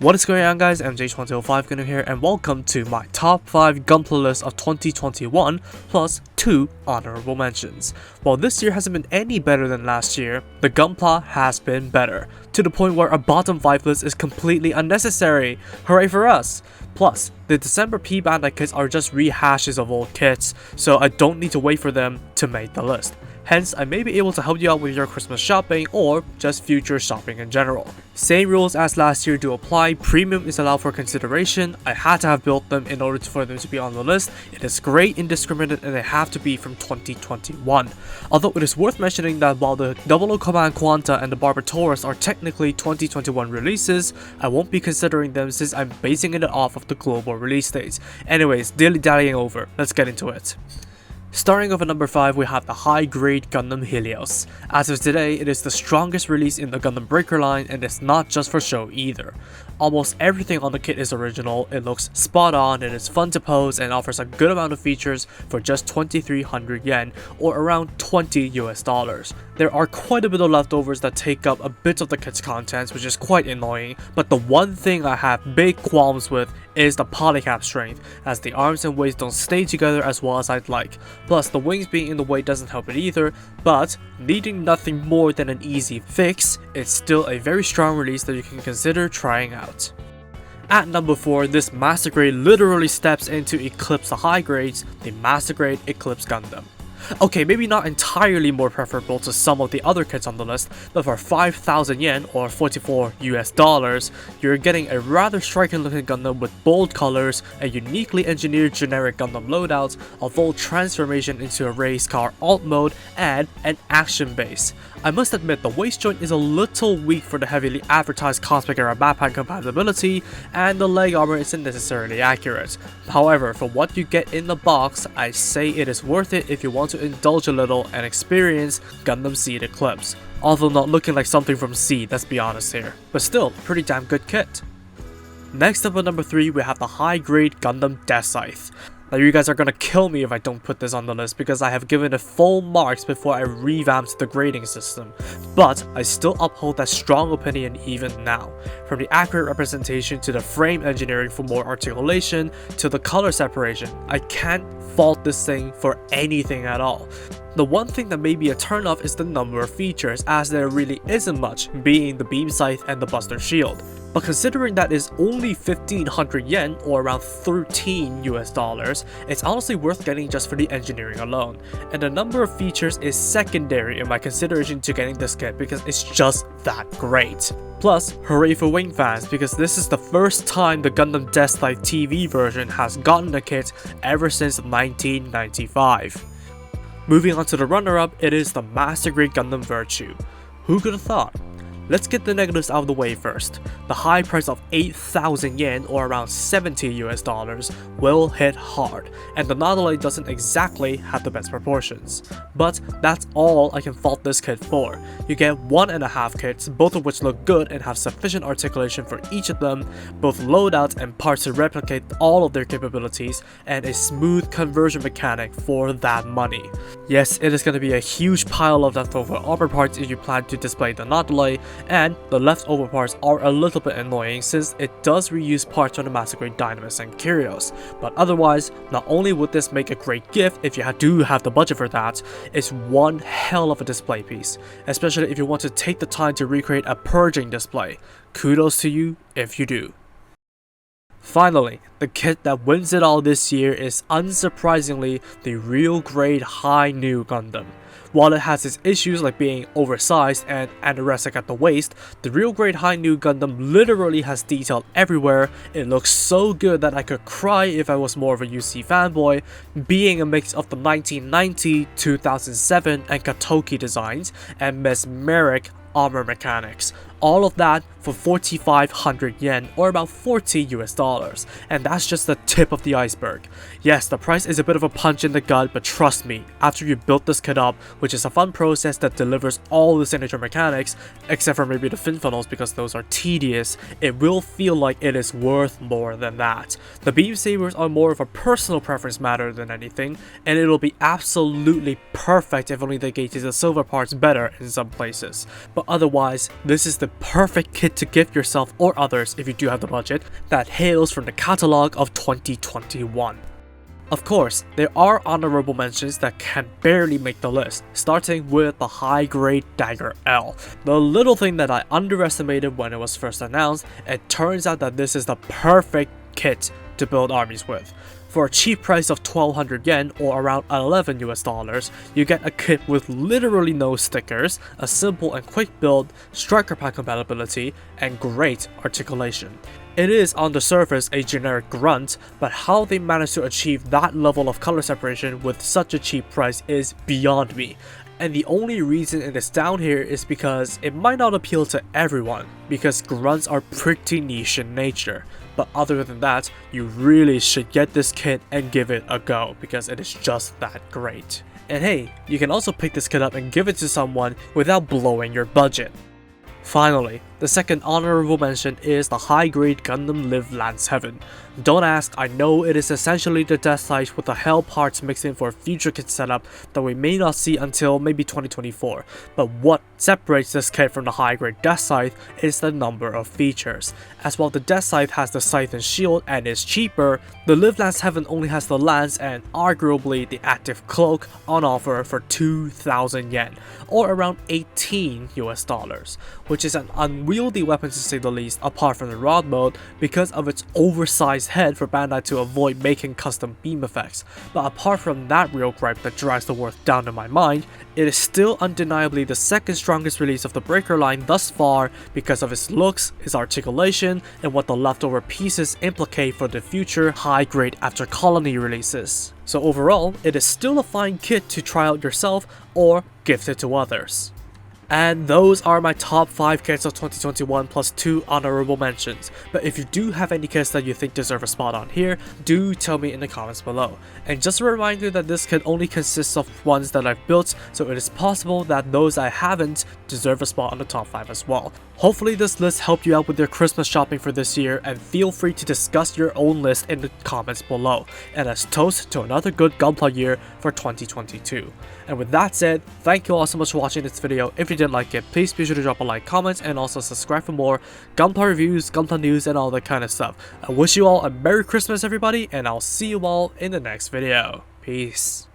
What is going on, guys? MJ2005 Gunner here, and welcome to my top 5 Gunpla list of 2021 plus 2 honorable mentions. While this year hasn't been any better than last year, the Gunpla has been better, to the point where a bottom 5 list is completely unnecessary. Hooray for us! Plus, the December P-Bandai kits are just rehashes of old kits, so I don't need to wait for them to make the list. Hence, I may be able to help you out with your Christmas shopping or just future shopping in general. Same rules as last year do apply. Premium is allowed for consideration. I had to have built them in order for them to be on the list. It is great, indiscriminate, and they have to be from 2021. Although it is worth mentioning that while the 00 Command Quanta and the Barbatorus are technically 2021 releases, I won't be considering them since I'm basing it off of the global release dates. Anyways, dilly-dallying over, let's get into it. Starting off at number 5, we have the high-grade Gundam Helios. As of today, it is the strongest release in the Gundam Breaker line, and it's not just for show either. Almost everything on the kit is original, it looks spot on, it is fun to pose, and offers a good amount of features for just 2,300 yen, or around $20 US. There are quite a bit of leftovers that take up a bit of the kit's contents, which is quite annoying, but the one thing I have big qualms with is the polycap strength, as the arms and waist don't stay together as well as I'd like. Plus, the wings being in the way doesn't help it either, but needing nothing more than an easy fix, it's still a very strong release that you can consider trying out. At number 4, this Master Grade literally steps in to eclipse the high grades, the Master Grade Eclipse Gundam. Okay, maybe not entirely more preferable to some of the other kits on the list, but for 5,000 yen or $44 US, you're getting a rather striking looking Gundam with bold colors, a uniquely engineered generic Gundam loadout, a full transformation into a race car alt mode, and an action base. I must admit the waist joint is a little weak for the heavily advertised Cosmic Era backpack compatibility, and the leg armor isn't necessarily accurate. However, for what you get in the box, I say it is worth it if you want to indulge a little and experience Gundam Seed Eclipse. Although not looking like something from Seed, let's be honest here, but still, pretty damn good kit. Next up at number 3, we have the high-grade Gundam Death Scythe. Now you guys are gonna kill me if I don't put this on the list because I have given it full marks before I revamped the grading system, but I still uphold that strong opinion even now. From the accurate representation to the frame engineering for more articulation to the color separation, I can't fault this thing for anything at all. The one thing that may be a turnoff is the number of features, as there really isn't much, being the beam scythe and the buster shield. But considering that is only 1,500 yen or around $13 US, it's honestly worth getting just for the engineering alone. And the number of features is secondary in my consideration to getting this kit because it's just that great. Plus, hooray for Wing fans, because this is the first time the Gundam Death Scythe TV version has gotten a kit ever since 1995. Moving on to the runner-up, it is the Master Grade Gundam Virtue. Who could have thought? Let's get the negatives out of the way first. The high price of 8,000 yen or around $70 US will hit hard, and the Nautilus doesn't exactly have the best proportions. But that's all I can fault this kit for. You get 1.5 kits, both of which look good and have sufficient articulation for each of them, both loadouts and parts to replicate all of their capabilities, and a smooth conversion mechanic for that money. Yes, it is going to be a huge pile of leftover armor parts if you plan to display the Nautilus, and the leftover parts are a little bit annoying since it does reuse parts from the Master Grade Dynamis and Curios, but otherwise, not only would this make a great gift if you do have the budget for that, it's one hell of a display piece, especially if you want to take the time to recreate a purging display. Kudos to you if you do. Finally, the kit that wins it all this year is unsurprisingly the real grade High Nu Gundam. While it has its issues like being oversized and anorexic at the waist, the real grade High Nu Gundam literally has detail everywhere. It looks so good that I could cry if I was more of a UC fanboy, being a mix of the 1990, 2007, and Katoki designs and mesmeric armor mechanics. All of that for 4,500 yen or about $40 US, and that's just the tip of the iceberg. Yes, the price is a bit of a punch in the gut, but trust me, after you build this kit up, which is a fun process that delivers all the signature mechanics, except for maybe the fin funnels because those are tedious, it will feel like it is worth more than that. The beam sabers are more of a personal preference matter than anything, and it'll be absolutely perfect if only they gauge the silver parts better in some places. But otherwise, this is the perfect kit to gift yourself or others if you do have the budget that hails from the catalog of 2021. Of course, there are honorable mentions that can barely make the list, starting with the high-grade Dagger L. The little thing that I underestimated when it was first announced, it turns out that this is the perfect kit to build armies with. For a cheap price of 1200 yen or around $11 US, you get a kit with literally no stickers, a simple and quick build, striker pack compatibility, and great articulation. It is on the surface a generic grunt, but how they managed to achieve that level of color separation with such a cheap price is beyond me. And the only reason it is down here is because it might not appeal to everyone, because grunts are pretty niche in nature. But other than that, you really should get this kit and give it a go, because it is just that great. And hey, you can also pick this kit up and give it to someone without blowing your budget. Finally, the second honorable mention is the high-grade Gundam Live Lance Heaven. Don't ask, I know it is essentially the death sight with the hell parts mixed in for a future kit setup that we may not see until maybe 2024, but what separates this kit from the high-grade death scythe is the number of features. As while the death scythe has the scythe and shield and is cheaper, the Live Lance Heaven only has the lance and arguably the active cloak on offer for 2,000 yen, or around $18 US, which is an unwieldy weapon to say the least apart from the rod mode because of its oversized head for Bandai to avoid making custom beam effects. But apart from that real gripe that drags the worth down in my mind, it is still undeniably the second strongest release of the Breaker line thus far because of its looks, its articulation, and what the leftover pieces implicate for the future high-grade After Colony releases. So overall, it is still a fine kit to try out yourself or gift it to others. And those are my top 5 kits of 2021 plus 2 honorable mentions. But if you do have any kits that you think deserve a spot on here, do tell me in the comments below. And just a reminder that this kit only consists of ones that I've built, so it is possible that those I haven't deserve a spot on the top 5 as well. Hopefully this list helped you out with your Christmas shopping for this year, and feel free to discuss your own list in the comments below. And let's toast to another good Gunpla year for 2022. And with that said, thank you all so much for watching this video. If you did like it, please be sure to drop a like, comment, and also subscribe for more Gunpla reviews, Gunpla news, and all that kind of stuff. I wish you all a Merry Christmas everybody, and I'll see you all in the next video. Peace.